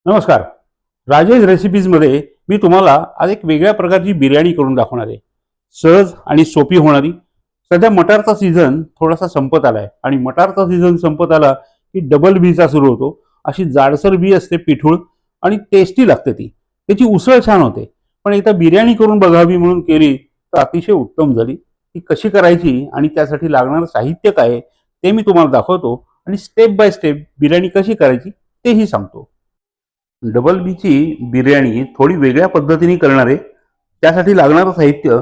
नमस्कार. राजेश रेसिपीजमध्ये मी तुम्हाला आज एक वेगळ्या प्रकारची बिर्याणी करून दाखवणार आहे. सहज आणि सोपी होणारी. सध्या मटारचा सीझन थोडासा संपत आलाय आणि मटारचा सीझन संपत आला की डबल बीचा सुरू होतो. अशी जाडसर बी असते, पिठूळ आणि टेस्टी लागते ती. त्याची उसळ छान होते. पण एकदा बिर्याणी करून बघावी म्हणून केली तर अतिशय उत्तम झाली. ती कशी करायची आणि त्यासाठी लागणारं साहित्य काय आहे ते मी तुम्हाला दाखवतो आणि स्टेप बाय स्टेप बिर्याणी कशी करायची तेही सांगतो. डबल बीची बिर्याणी थोडी वेगळ्या पद्धतीने करणार आहे. त्यासाठी लागणारं साहित्य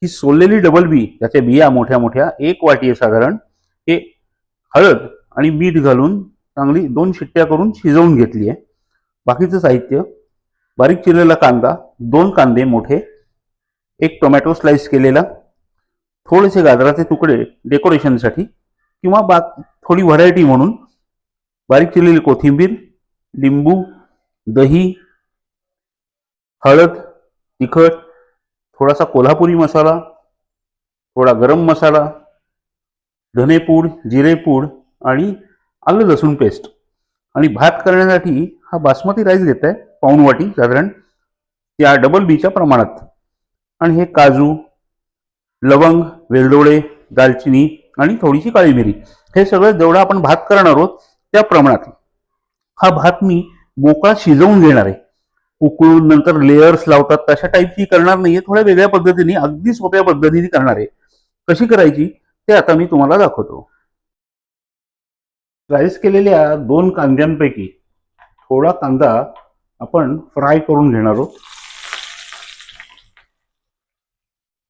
ही सोललेली डबल बी, त्याच्या बिया मोठ्या मोठ्या 1 वाटी आहे साधारण. हे हळद आणि मीठ घालून चांगली 2 शिट्ट्या करून शिजवून घेतली आहे. बाकीचं साहित्य: बारीक चिरलेला कांदा, 2 कांदे मोठे, 1 टोमॅटो स्लाइस केलेला, थोडेसे गाजराचे तुकडे डेकोरेशनसाठी किंवा थोडी व्हरायटी म्हणून, बारीक चिरलेली कोथिंबीर, लिंबू, दही, हळद, तिखट, थोडासा कोल्हापुरी मसाला, थोडा गरम मसाला, धनेपूड, जिरेपूड आणि आलं लसूण पेस्ट. आणि भात करण्यासाठी हा बासमती राईस घेत आहे, 1 वाटी साधारण, त्या डबल बीच्या प्रमाणात. आणि हे काजू, लवंग, वेलदोडे, दालचिनी आणि थोडीशी काळी मिरी, हे सगळं जेवढा आपण भात करणार आहोत त्या प्रमाणात. हा भात मी मोकळा शिजवून घेणार आहे. उकळून नंतर लेयर्स लावतात तशा टाईपची करणार नाहीये. थोड्या वेगळ्या पद्धतीने, अगदी सोप्या पद्धतीने करणार आहे. कशी करायची ते आता मी तुम्हाला दाखवतो. स्लाइस केलेल्या 2 कांद्यांपैकी थोडा कांदा आपण फ्राय करून घेणार आहोत.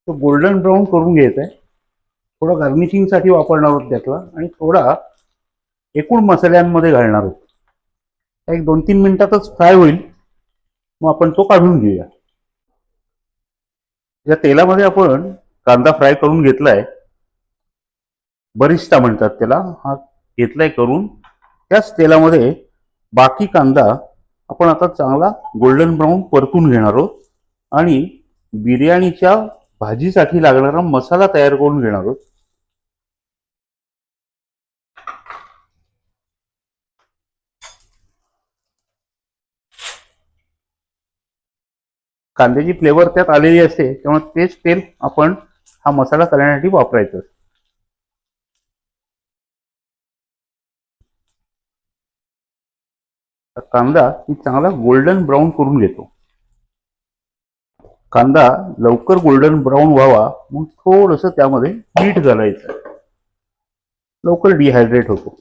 तो गोल्डन ब्राऊन करून घ्यायचा आहे. थोडा गार्निशिंगसाठी वापरणार आहोत त्यातला आणि थोडा एकूण मसाल्यांमध्ये घालणार आहोत. एक 2-3 मिनिटातच फ्राय होईल, मग आपण तो काढून घेऊया. या तेलामध्ये आपण कांदा फ्राय करून घेतलाय, बरिस्ता म्हणतात त्याला, हा घेतलाय करून. त्याच तेलामध्ये बाकी कांदा आपण आता चांगला गोल्डन ब्राऊन परतून घेणार आहोत आणि बिर्याणीच्या भाजीसाठी लागणारा मसाला तयार करून घेणार आहोत. कांद्याची फ्लेवर त्यात आलेली असते, त्यामुळे तेच तेल आपण हा मसाला करण्यासाठी वापरायचं. कांदा मी चांगला गोल्डन ब्राऊन करून घेतो. कांदा लवकर गोल्डन ब्राऊन व्हावा म्हणून थोडंसं त्यामध्ये मीठ घालायचं, लवकर डिहायड्रेट होतो.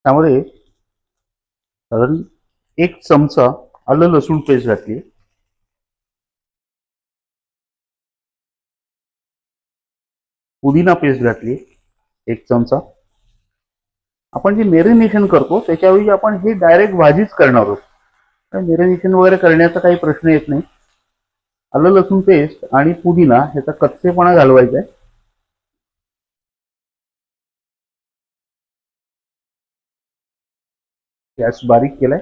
त्यामध्ये साधारण 1 चमचा आलं लसूण पेस्ट घातली, पुदिना पेस्ट घातली 1 चमचा. आपण जे मेरिनेशन करतो त्याच्याऐवजी आपण हे डायरेक्ट भाजीच करणार आहोत. मेरिनेशन वगैरे करण्याचा काही प्रश्न येत नाही. आलं लसूण पेस्ट आणि पुदिना ह्याचा कच्चेपणा घालवायचा आहे. गॅस बारीक केलाय.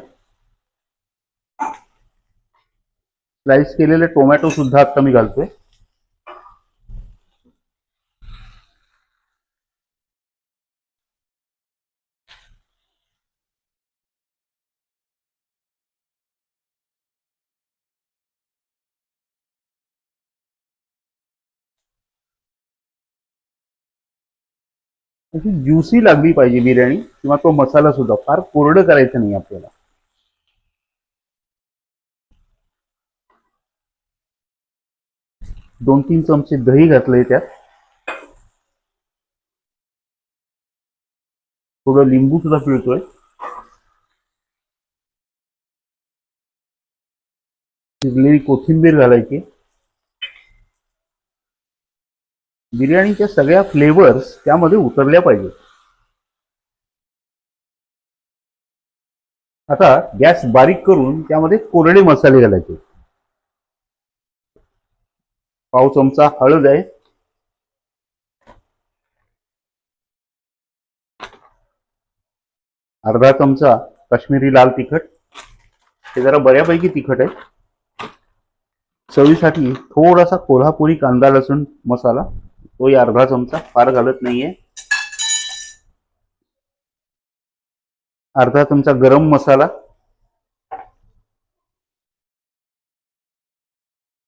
स्लाइस केलेले टोमॅटो सुद्धा आता मी घालतोय. अशी ज्युसी लागली पाहिजे बिर्याणी, किंवा तो मसाला सुद्धा फार कोरडं करायचं नाही आपल्याला. दोन 3 चमचे दही घातलंय त्यात. थोडं लिंबू सुद्धा पिळतोय. शिजलेली कोथिंबीर घालायची. बिर्याणीच्या सगळ्या फ्लेवर्स त्यामध्ये उतरल्या पाहिजेत. आता गॅस बारीक करून त्यामध्ये कोरडे मसाले घालायचे. 1/2 चमचा हळद आहे, अर्धा चमचा काश्मीरी लाल तिखट, हे जरा बऱ्यापैकी तिखट आहे. चवीसाठी थोडासा कोल्हापुरी कांदा लसूण मसाला, तोही अर्धा चमचा, फार घालत नाहीये. अर्धा चमचा गरम मसाला,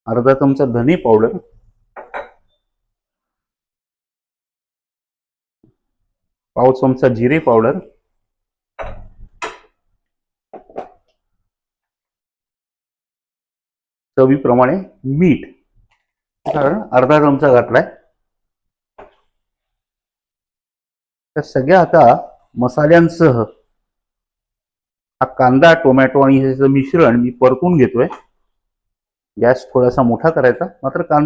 अर्धा चमचा धने पावडर, पाव चमचा जिरे पावडर, चवीप्रमाणे मीठ, कारण अर्धा चमचा घातलाय. त्या सगळ्या आता मसाल्यांसह हा कांदा टोमॅटो आणि ह्याचं मिश्रण मी परतून घेतोय. गॅस थोडासा मोठा करायचा, मात्र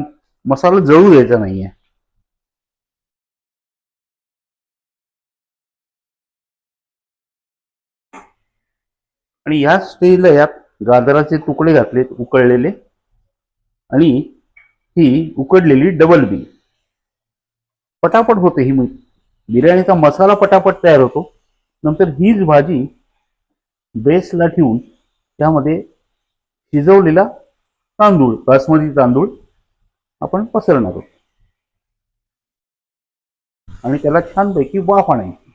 मसाला जळू द्यायचा नाहीये. आणि या स्टेजला यात गाजराचे तुकडे घातलेत उकळलेले, आणि ही उकडलेली डबल बी. पटापट होते ही बिर्याणीचा मसाला, पटापट तयार होतो. नंतर हीच भाजी बेसला ठेवून त्यामध्ये शिजवलेला तांदूळ, बासमती तांदूळ आपण पसरणार आहोत आणि त्याला छानपैकी वाफ आणायची.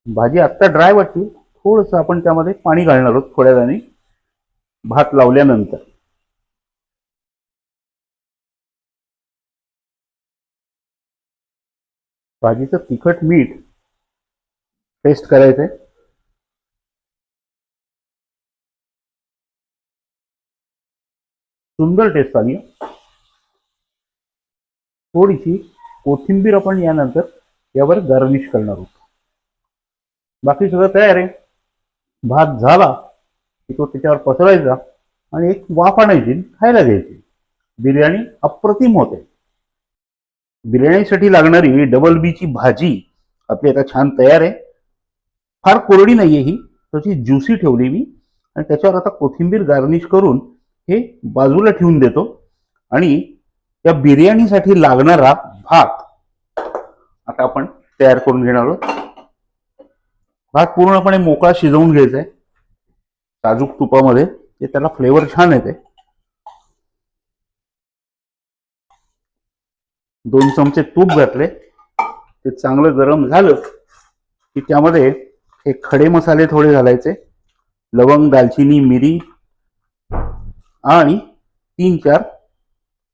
भाजी आत्ता ड्राय वाटते, थोडंसं आपण त्यामध्ये पाणी घालणार आहोत थोड्या वेळाने भात लावल्यानंतर. भाजीचं तिखट मीठ टेस्ट करायचंय. सुंदर टेस्ट आली. थोडीशी कोथिंबीर आपण यानंतर यावर गार्निश करणार आहोत. बाकी सगळं तयार आहे. भात झाला की तो त्याच्यावर पसरायचा आणि एक वाफ आणायची, खायला घ्यायची. बिर्याणी अप्रतिम होते. बिर्याणीसाठी लागणारी डबल बी ची भाजी आपली आता छान तयार आहे. फार कोरडी नाहीये ही, तशी ज्युसी ठेवली मी. आणि त्याच्यावर आता कोथिंबीर गार्निश करून हे बाजूला ठेवून देतो. आणि या बिर्याणीसाठी लागणारा भात आता आपण तयार करून घेणार आहोत. भात पूर्णपणे मोकळा शिजवून घ्यायचा आहे साजूक तुपामध्ये, ते त्याला फ्लेवर छान येते. 2 चमचे तूप घातले, ते चांगलं गरम झालं की त्यामध्ये हे खडे मसाले थोडे घालायचे. लवंग, दालचिनी, मिरी आणि 3-4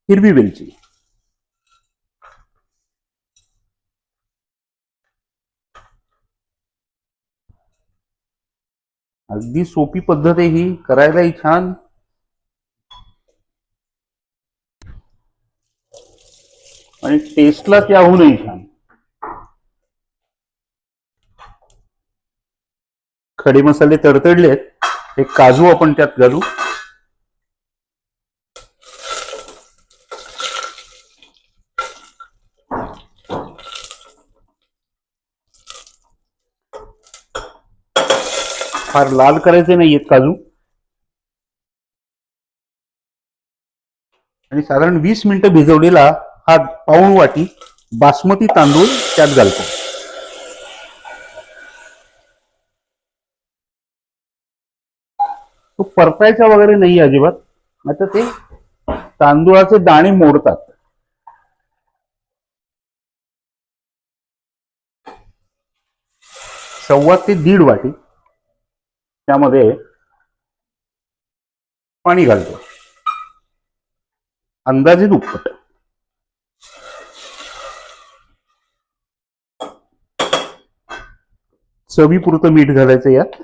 हिरवी वेलची. अगदी सोपी पद्धत आहे ही, करायलाही छान. आणि टेस्टला त्याहूनही छान. खडे मसाले तडतडलेत, हे काजू आपण त्यात घालू. फार लाल करायचे नाहीयेत काजू. आणि साधारण 20 मिनिटं भिजवलेला हा पाऊण वाटी बासमती तांदूळ त्यात घालतो. तो परतायचा वगैरे नाही अजिबात, आता ते तांदूळाचे दाणे मोडतात. सव्वा ते दीड वाटी त्यामध्ये पाणी घालतो, अंदाजे दुप्पट. चवीपुरतं मीठ घालायचं यात.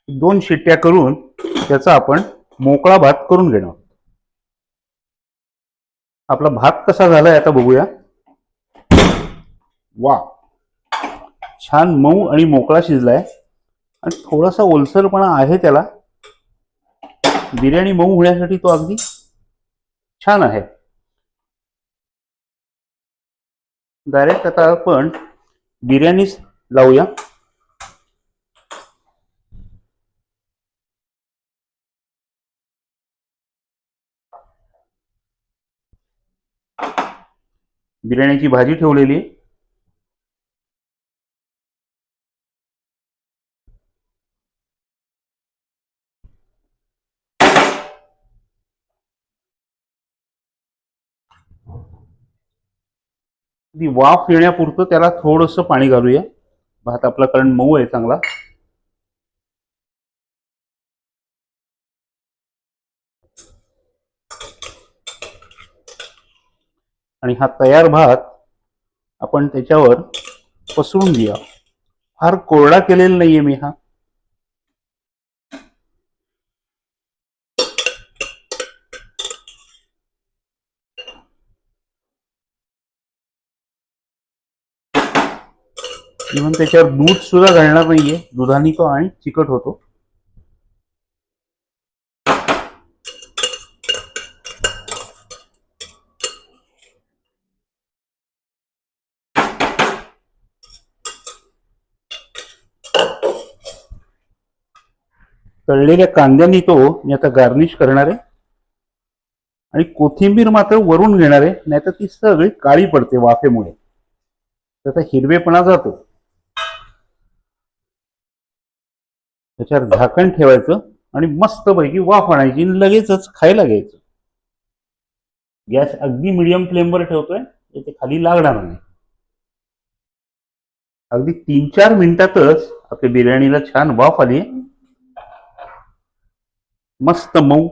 दोन शिट्ट्या करून त्याचा आपण मोकळा भात करून घेणार. आपला भात कसा झालाय आता बघूया. वा, छान मऊ आणि मोकळा शिजलाय. आणि थोडासा ओलसरपणा आहे त्याला. बिर्याणी मऊ होण्यासाठी तो अगदी छान आहे. डायरेक्ट आता आपण बिर्याणीच लावूया. बिर्याणीची भाजी ठेवलेली, ती वाफ येण्यापुरतं त्याला थोडंसं पाणी घालूया. भात आपला कारण मऊ आहे चांगला. आणि हा तयार भात आपण त्याच्यावर पसरून घेऊया. फार कोरडा केलेला नाहीये मी हा. इव्हन त्याच्यावर दूध सुद्धा घालणार नाहीये. दुधाने तो आणि चिकट होतो. तळलेल्या कांद्यांनी तो मी आता गार्निश करणार आहे. आणि कोथिंबीर मात्र वरून घेणार आहे, नाहीतर ती सगळी काळी पडते वाफेमुळे. त्याचा हिरवेपणा जातो. त्याच्यावर झाकण ठेवायचं आणि मस्तपैकी वाफ आणायची आणि लगेचच खायला घ्यायचं. गॅस अगदी मीडियम फ्लेमवर ठेवतोय, ते खाली लागणार नाही. अगदी 3-4 मिनिटातच आपल्या बिर्याणीला छान वाफ आली. मस्त मऊ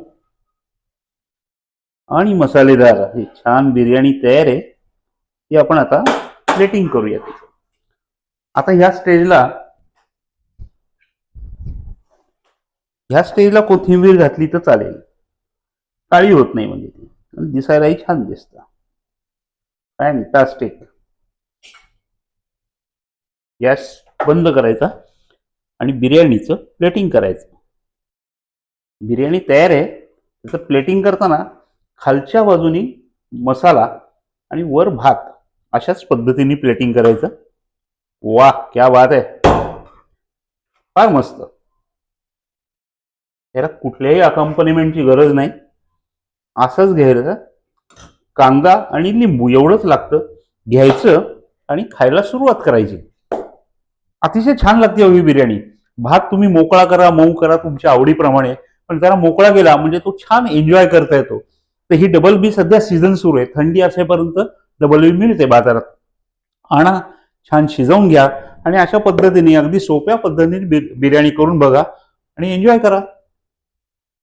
आणि मसालेदार ही छान बिर्याणी तयार आहे. ती आपण आता प्लेटिंग करूया. आता ह्या स्टेजला कोथिंबीर घातली तर चालेल. काळी होत नाही म्हणजे ती दिसायलाही छान दिसतं. फॅन्टास्टिक. गॅस बंद करायचा आणि बिर्याणीचं प्लेटिंग करायचं. बिर्याणी तयार आहे. त्याचं प्लेटिंग करताना खालच्या बाजूनी मसाला आणि वर भात अशाच पद्धतीने प्लेटिंग करायचं. वाह, क्या बात आहे. फार मस्त. याला कुठल्याही अकंपनिमेंटची गरज नाही. असंच घ्यायचं. कांदा आणि लिंबू एवढंच लागतं. घ्यायचं आणि खायला सुरुवात करायची. अतिशय छान लागते हवी बिर्याणी. भात तुम्ही मोकळा करा, मऊ करा, तुमच्या आवडीप्रमाणे, पण जरा मोकळा गेला म्हणजे तो छान एन्जॉय करता येतो. तर ही डबल बी सध्या सीझन सुरू आहे. थंडी असेपर्यंत डबल बी मिळते बाजारात. आणा, छान शिजवून घ्या आणि अशा पद्धतीने अगदी सोप्या पद्धतीने बिर्याणी करून बघा आणि एन्जॉय करा.